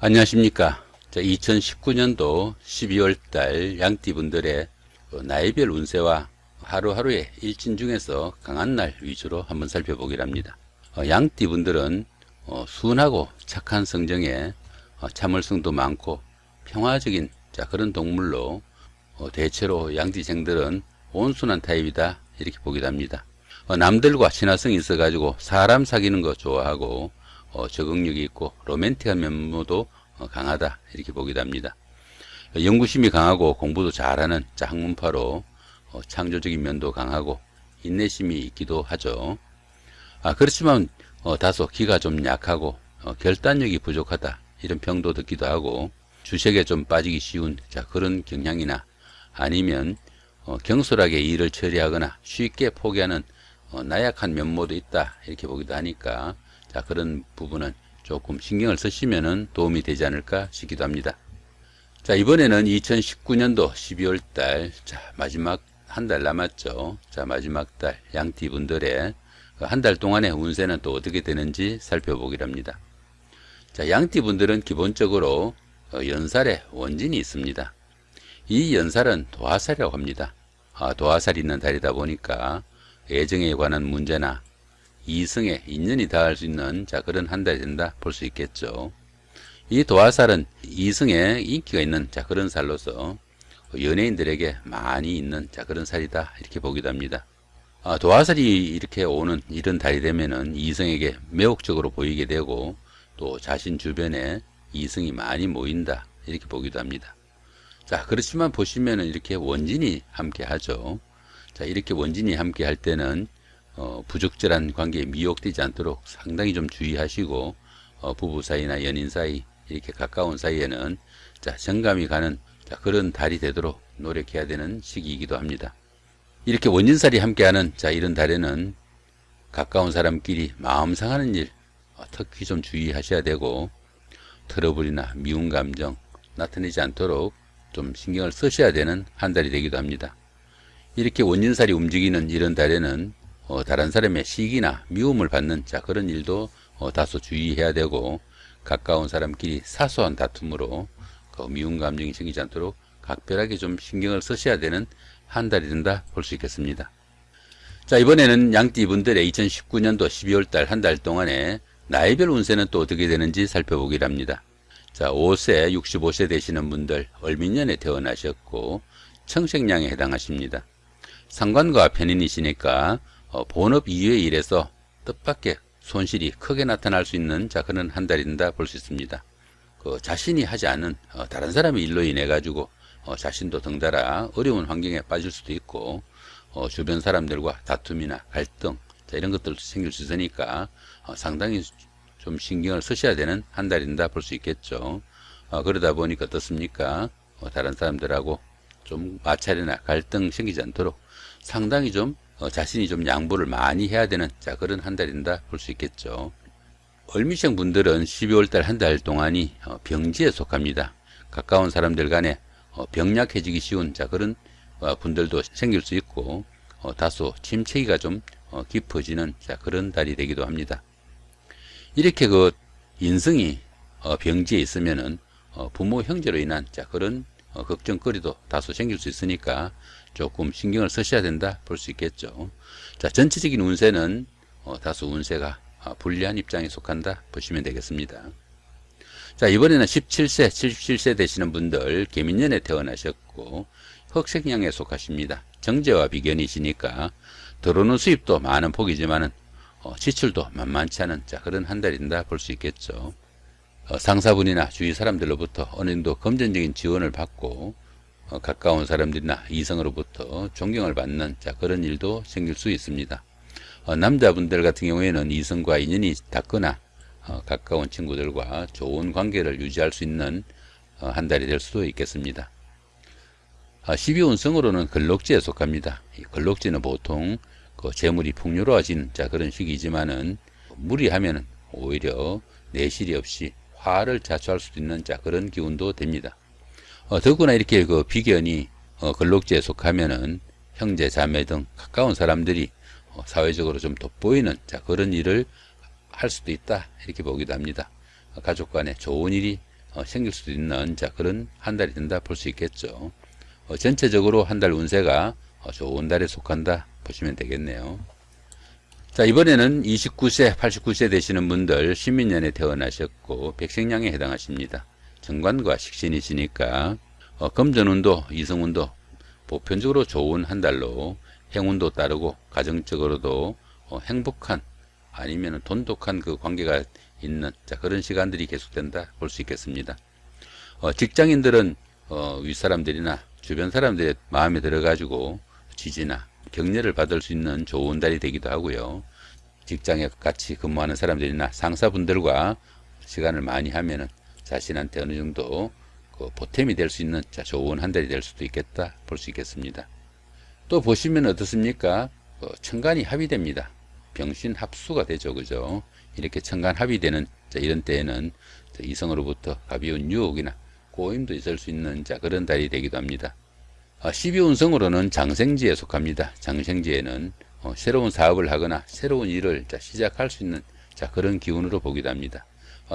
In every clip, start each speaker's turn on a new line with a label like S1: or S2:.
S1: 안녕하십니까. 2019년도 12월달 양띠분들의 나이별 운세와 하루하루의 일진 중에서 강한 날 위주로 한번 살펴보기로 합니다. 양띠분들은 순하고 착한 성정에 참을성도 많고 평화적인 그런 동물로 대체로 양띠생들은 온순한 타입이다 이렇게 보기도 합니다. 남들과 친화성이 있어 가지고 사람 사귀는 거 좋아하고 적응력이 있고 로맨틱한 면모도 강하다 이렇게 보기도 합니다. 연구심이 강하고 공부도 잘하는 학문파로 창조적인 면도 강하고 인내심이 있기도 하죠. 그렇지만 다소 기가 좀 약하고 결단력이 부족하다 이런 평도 듣기도 하고 주식에 좀 빠지기 쉬운 그런 경향이나 아니면 경솔하게 일을 처리하거나 쉽게 포기하는 나약한 면모도 있다 이렇게 보기도 하니까 그런 부분은 조금 신경을 쓰시면 도움이 되지 않을까 싶기도 합니다. 이번에는 2019년도 12월 달 마지막 한 달 남았죠. 마지막 달 양띠분들의 한 달 동안의 운세는 또 어떻게 되는지 살펴보기로 합니다. 양띠분들은 기본적으로 연살에 원진이 있습니다. 이 연살은 도화살이라고 합니다. 도화살이 있는 달이다 보니까 애정에 관한 문제나 이성에 인연이 닿을 수 있는 그런 한 달이 된다 볼 수 있겠죠. 이 도화살은 이성에 인기가 있는 그런 살로서 연예인들에게 많이 있는 그런 살이다 이렇게 보기도 합니다. 도화살이 이렇게 오는 이런 달이 되면은 이성에게 매혹적으로 보이게 되고 또 자신 주변에 이성이 많이 모인다 이렇게 보기도 합니다. 그렇지만 보시면은 이렇게 원진이 함께 하죠. 이렇게 원진이 함께 할 때는 부적절한 관계에 미혹되지 않도록 상당히 좀 주의하시고 부부 사이나 연인 사이 이렇게 가까운 사이에는 정감이 가는 그런 달이 되도록 노력해야 되는 시기이기도 합니다. 이렇게 원진살이 함께하는 이런 달에는 가까운 사람끼리 마음 상하는 일 특히 좀 주의하셔야 되고 트러블이나 미운 감정 나타내지 않도록 좀 신경을 쓰셔야 되는 한 달이 되기도 합니다. 이렇게 원진살이 움직이는 이런 달에는 다른 사람의 시기나 미움을 받는 그런 일도 다소 주의해야 되고 가까운 사람끼리 사소한 다툼으로 미움 감정이 생기지 않도록 각별하게 좀 신경을 쓰셔야 되는 한 달이 된다 볼 수 있겠습니다. 이번에는 양띠분들의 2019년도 12월달 한 달 동안에 나이별 운세는 또 어떻게 되는지 살펴보기로 합니다. 5세, 65세 되시는 분들 을민년에 태어나셨고 청색량에 해당하십니다. 상관과 편인이시니까 본업 이외의 일에서 뜻밖의 손실이 크게 나타날 수 있는 그런 한 달이 된다 볼 수 있습니다. 자신이 하지 않은 다른 사람의 일로 인해 가지고 자신도 덩달아 어려운 환경에 빠질 수도 있고 주변 사람들과 다툼이나 갈등 이런 것들도 생길 수 있으니까 상당히 좀 신경을 쓰셔야 되는 한 달이 된다 볼 수 있겠죠. 그러다 보니까 어떻습니까? 다른 사람들하고 좀 마찰이나 갈등 생기지 않도록 상당히 좀 자신이 좀 양보를 많이 해야 되는 그런 한 달이 된다 볼 수 있겠죠. 을미생 분들은 12월달 한 달 동안이 병지에 속합니다. 가까운 사람들 간에 병약해지기 쉬운 그런 분들도 생길 수 있고 다소 침체기가 좀 깊어지는 그런 달이 되기도 합니다. 이렇게 인성이 병지에 있으면은 부모 형제로 인한 그런 걱정거리도 다소 생길 수 있으니까 조금 신경을 쓰셔야 된다 볼 수 있겠죠. 전체적인 운세는 다소 운세가 불리한 입장에 속한다 보시면 되겠습니다. 이번에는 17세, 77세 되시는 분들 개민년에 태어나셨고 흑색양에 속하십니다. 정제와 비견이시니까 들어오는 수입도 많은 폭이지만은 지출도 만만치 않은 그런 한 달인다 볼 수 있겠죠. 상사분이나 주위 사람들로부터 어느 정도 금전적인 지원을 받고 가까운 사람들이나 이성으로부터 존경을 받는 그런 일도 생길 수 있습니다. 남자분들 같은 경우에는 이성과 인연이 닿거나 가까운 친구들과 좋은 관계를 유지할 수 있는 한 달이 될 수도 있겠습니다. 12운성으로는 걸록지에 속합니다. 이 걸록지는 보통 재물이 풍요로워진 그런 시기이지만은 무리하면 오히려 내실이 없이 화를 자초할 수도 있는 그런 기운도 됩니다. 더구나 이렇게 비견이 걸록지에 속하면은 형제 자매 등 가까운 사람들이 사회적으로 좀 돋보이는 그런 일을 할 수도 있다 이렇게 보기도 합니다. 가족 간에 좋은 일이 생길 수도 있는 그런 한 달이 된다 볼 수 있겠죠. 전체적으로 한 달 운세가 좋은 달에 속한다 보시면 되겠네요. 자, 이번에는 29세, 89세 되시는 분들 신민년에 태어나셨고 백생량에 해당하십니다. 정관과 식신이시니까 금전운도, 이성운도 보편적으로 좋은 한 달로 행운도 따르고 가정적으로도 행복한 아니면 돈독한 그 관계가 있는 그런 시간들이 계속된다 볼 수 있겠습니다. 직장인들은 윗사람들이나 주변 사람들의 마음에 들어가지고 지지나 격려를 받을 수 있는 좋은 달이 되기도 하고요. 직장에 같이 근무하는 사람들이나 상사분들과 시간을 많이 하면은 자신한테 어느 정도 보탬이 될 수 있는 좋은 한 달이 될 수도 있겠다 볼 수 있겠습니다. 또 보시면 어떻습니까? 천간이 합의됩니다. 병신 합수가 되죠. 그죠? 이렇게 천간 합의되는 이런 때에는 이성으로부터 가벼운 유혹이나 꼬임도 있을 수 있는 그런 달이 되기도 합니다. 12운성으로는 장생지에 속합니다. 장생지에는 새로운 사업을 하거나 새로운 일을 시작할 수 있는 그런 기운으로 보기도 합니다.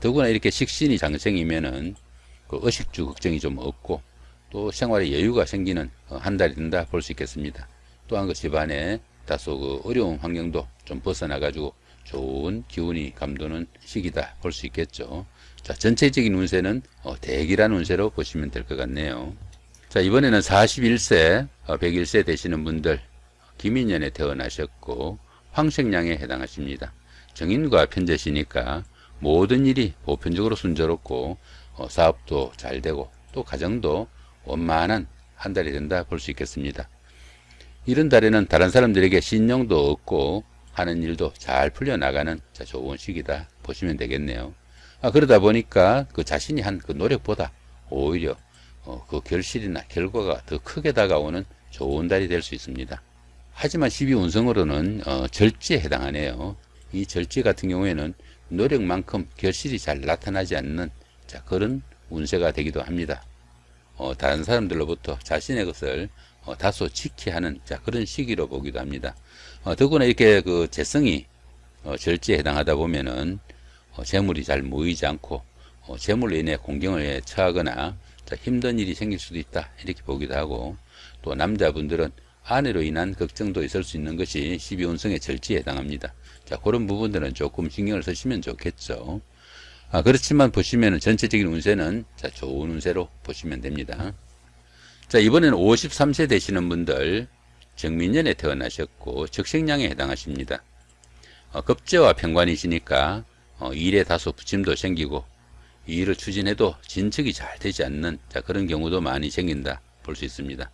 S1: 더구나 이렇게 식신이 장생이면은 그 의식주 걱정이 좀 없고 또 생활에 여유가 생기는 한 달이 된다 볼 수 있겠습니다. 또한 그 집안에 다소 그 어려운 환경도 좀 벗어나가지고 좋은 기운이 감도는 시기다 볼 수 있겠죠. 자, 전체적인 운세는 대기란 운세로 보시면 될 것 같네요. 자, 이번에는 41세, 101세 되시는 분들 기민년에 태어나셨고 황생량에 해당하십니다. 정인과 편재시니까 모든 일이 보편적으로 순조롭고 사업도 잘 되고 또 가정도 원만한 한 달이 된다 볼 수 있겠습니다. 이런 달에는 다른 사람들에게 신용도 얻고 하는 일도 잘 풀려나가는 좋은 시기다 보시면 되겠네요. 그러다 보니까 그 자신이 한 그 노력보다 오히려 그 결실이나 결과가 더 크게 다가오는 좋은 달이 될 수 있습니다. 하지만 12운성으로는 절지에 해당하네요. 이 절지 같은 경우에는 노력만큼 결실이 잘 나타나지 않는 그런 운세가 되기도 합니다. 다른 사람들로부터 자신의 것을 다소 지켜야 하는 그런 시기로 보기도 합니다. 더구나 이렇게 그 재성이 절지에 해당하다 보면은 재물이 잘 모이지 않고 재물로 인해 공경을 처하거나 힘든 일이 생길 수도 있다 이렇게 보기도 하고, 또 남자분들은 아내로 인한 걱정도 있을 수 있는 것이 12운성의 절지에 해당합니다. 그런 부분들은 조금 신경을 쓰시면 좋겠죠. 그렇지만 보시면 전체적인 운세는 좋은 운세로 보시면 됩니다. 자, 이번에는 53세 되시는 분들 정민년에 태어나셨고 적생량에 해당하십니다. 급제와 편관이시니까 일에 다소 부침도 생기고 이 일을 추진해도 진척이 잘 되지 않는 그런 경우도 많이 생긴다 볼 수 있습니다.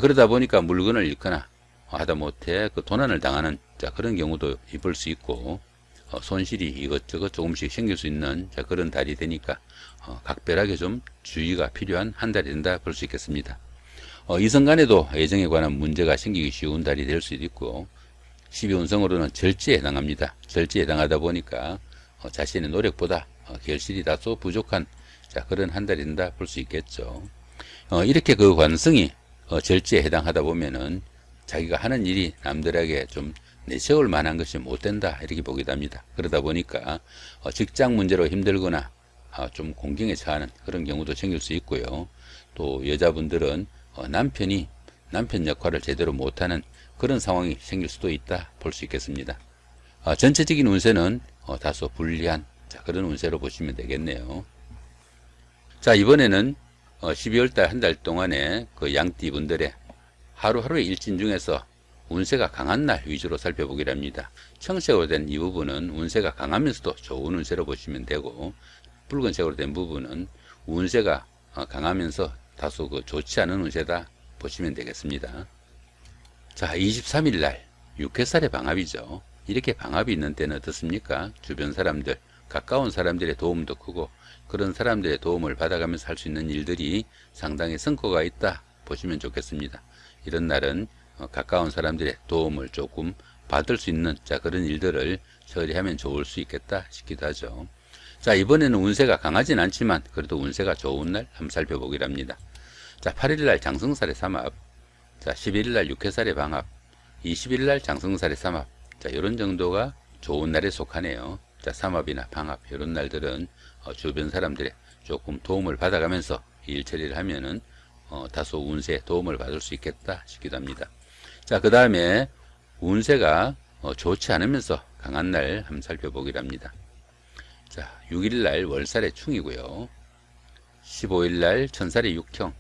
S1: 그러다 보니까 물건을 잃거나 하다못해 그 도난을 당하는 그런 경우도 입을 수 있고 손실이 이것저것 조금씩 생길 수 있는 그런 달이 되니까 각별하게 좀 주의가 필요한 한 달이 된다 볼 수 있겠습니다. 이성 간에도 애정에 관한 문제가 생기기 쉬운 달이 될 수도 있고, 12운성으로는 절지에 해당합니다. 절지에 해당하다 보니까 자신의 노력보다 결실이 다소 부족한 그런 한 달이 된다 볼 수 있겠죠. 이렇게 그 관성이 절지에 해당하다 보면은 자기가 하는 일이 남들에게 좀 내세울 만한 것이 못 된다 이렇게 보기도 합니다. 그러다 보니까 직장 문제로 힘들거나 좀 공경에 처하는 그런 경우도 생길 수 있고요. 또 여자분들은 남편이 남편 역할을 제대로 못하는 그런 상황이 생길 수도 있다 볼 수 있겠습니다. 전체적인 운세는 다소 불리한 그런 운세로 보시면 되겠네요. 자, 이번에는 12월달 한 달 동안에 그 양띠 분들의 하루하루의 일진 중에서 운세가 강한 날 위주로 살펴보기로 합니다. 청색으로 된 이 부분은 운세가 강하면서도 좋은 운세로 보시면 되고, 붉은색으로 된 부분은 운세가 강하면서 다소 그 좋지 않은 운세다 보시면 되겠습니다. 자, 23일 날 6회살의 방합이죠. 이렇게 방합이 있는 때는 어떻습니까? 주변 사람들, 가까운 사람들의 도움도 크고 그런 사람들의 도움을 받아가면서 할 수 있는 일들이 상당히 성과가 있다 보시면 좋겠습니다. 이런 날은 가까운 사람들의 도움을 조금 받을 수 있는 그런 일들을 처리하면 좋을 수 있겠다 싶기도 하죠. 자, 이번에는 운세가 강하진 않지만 그래도 운세가 좋은 날 한번 살펴보기로 합니다. 자, 8일날 장성살의 삼합, 자, 11일날 육해살의 방합, 20일날 장성살의 삼합, 자, 이런 정도가 좋은 날에 속하네요. 자, 삼합이나 방합 이런 날들은 주변 사람들의 조금 도움을 받아가면서 일 처리를 하면은 다소 운세에 도움을 받을 수 있겠다 싶기도 합니다. 자, 그 다음에 운세가 좋지 않으면서 강한 날 한번 살펴보기로 합니다. 자, 6일날 월살의 충이고요. 15일날 천살의 육형,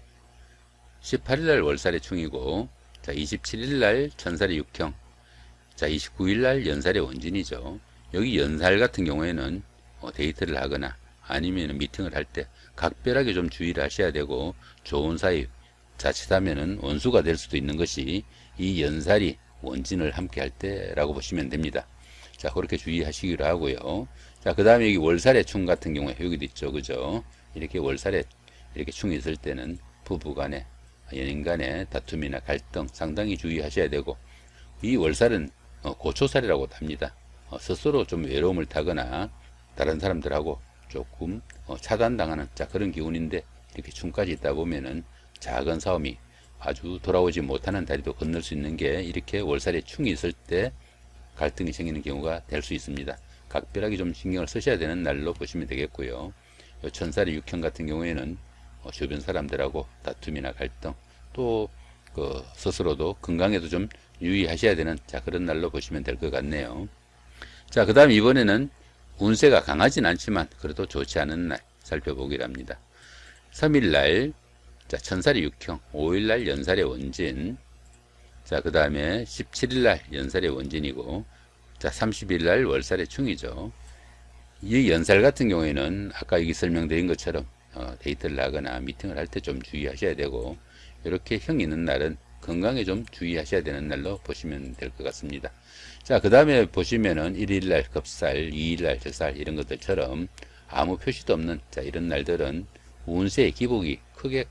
S1: 18일날 월살의 충이고, 자, 27일날 천살의 육형, 자, 29일날 연살의 원진이죠. 여기 연살 같은 경우에는 데이트를 하거나 아니면 미팅을 할 때 각별하게 좀 주의를 하셔야 되고, 좋은 사이 자칫하면은 원수가 될 수도 있는 것이 이 연살이 원진을 함께 할 때라고 보시면 됩니다. 자, 그렇게 주의하시기로 하고요. 자, 그 다음에 여기 월살의 충 같은 경우에 여기도 있죠. 그죠? 이렇게 월살에 이렇게 충이 있을 때는 부부 간에, 연인 간에 다툼이나 갈등 상당히 주의하셔야 되고, 이 월살은 고초살이라고 합니다. 스스로 좀 외로움을 타거나 다른 사람들하고 조금 차단당하는 그런 기운인데, 이렇게 충까지 있다 보면은 작은 싸움이 아주 돌아오지 못하는 다리도 건널 수 있는 게, 이렇게 월살에 충이 있을 때 갈등이 생기는 경우가 될 수 있습니다. 각별하게 좀 신경을 쓰셔야 되는 날로 보시면 되겠고요. 천살의 육형 같은 경우에는 주변 사람들하고 다툼이나 갈등, 또 스스로도 건강에도 좀 유의하셔야 되는 그런 날로 보시면 될 것 같네요. 자, 그 다음 이번에는 운세가 강하진 않지만 그래도 좋지 않은 날 살펴보기로 합니다. 3일날 천살의 육형, 5일날 연살의 원진, 자, 그 다음에 17일날 연살의 원진이고, 자, 30일날 월살의 충이죠. 이 연살 같은 경우에는 아까 여기 설명드린 것처럼 데이트를 하거나 미팅을 할 때 좀 주의하셔야 되고, 이렇게 형이 있는 날은 건강에 좀 주의하셔야 되는 날로 보시면 될 것 같습니다. 자, 그 다음에 보시면은 1일날 급살, 2일날 적살 이런 것들처럼 아무 표시도 없는 이런 날들은 운세의 기복이 크게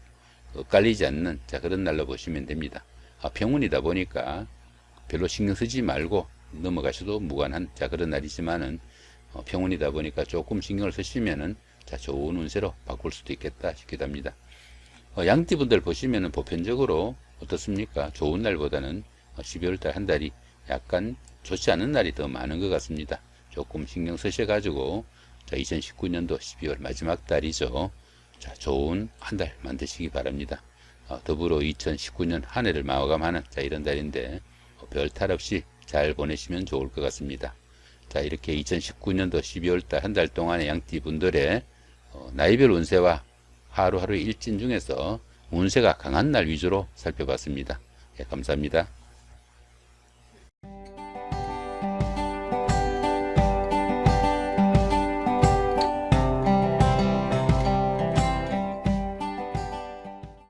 S1: 엇갈리지 않는 그런 날로 보시면 됩니다. 병운이다 보니까 별로 신경 쓰지 말고 넘어가셔도 무관한 그런 날이지만은 병운이다 보니까 조금 신경을 쓰시면은 좋은 운세로 바꿀 수도 있겠다 싶기도 합니다. 양띠분들 보시면은 보편적으로 어떻습니까? 좋은 날보다는 12월달 한 달이 약간 좋지 않은 날이 더 많은 것 같습니다. 조금 신경 쓰셔가지고 2019년도 12월 마지막 달이죠. 좋은 한 달 만드시기 바랍니다. 더불어 2019년 한 해를 마감하는 이런 달인데 별 탈 없이 잘 보내시면 좋을 것 같습니다. 자, 이렇게 2019년도 12월달 한 달 동안의 양띠분들의 나이별 운세와 하루하루의 일진 중에서 운세가 강한 날 위주로 살펴봤습니다. 예, 감사합니다.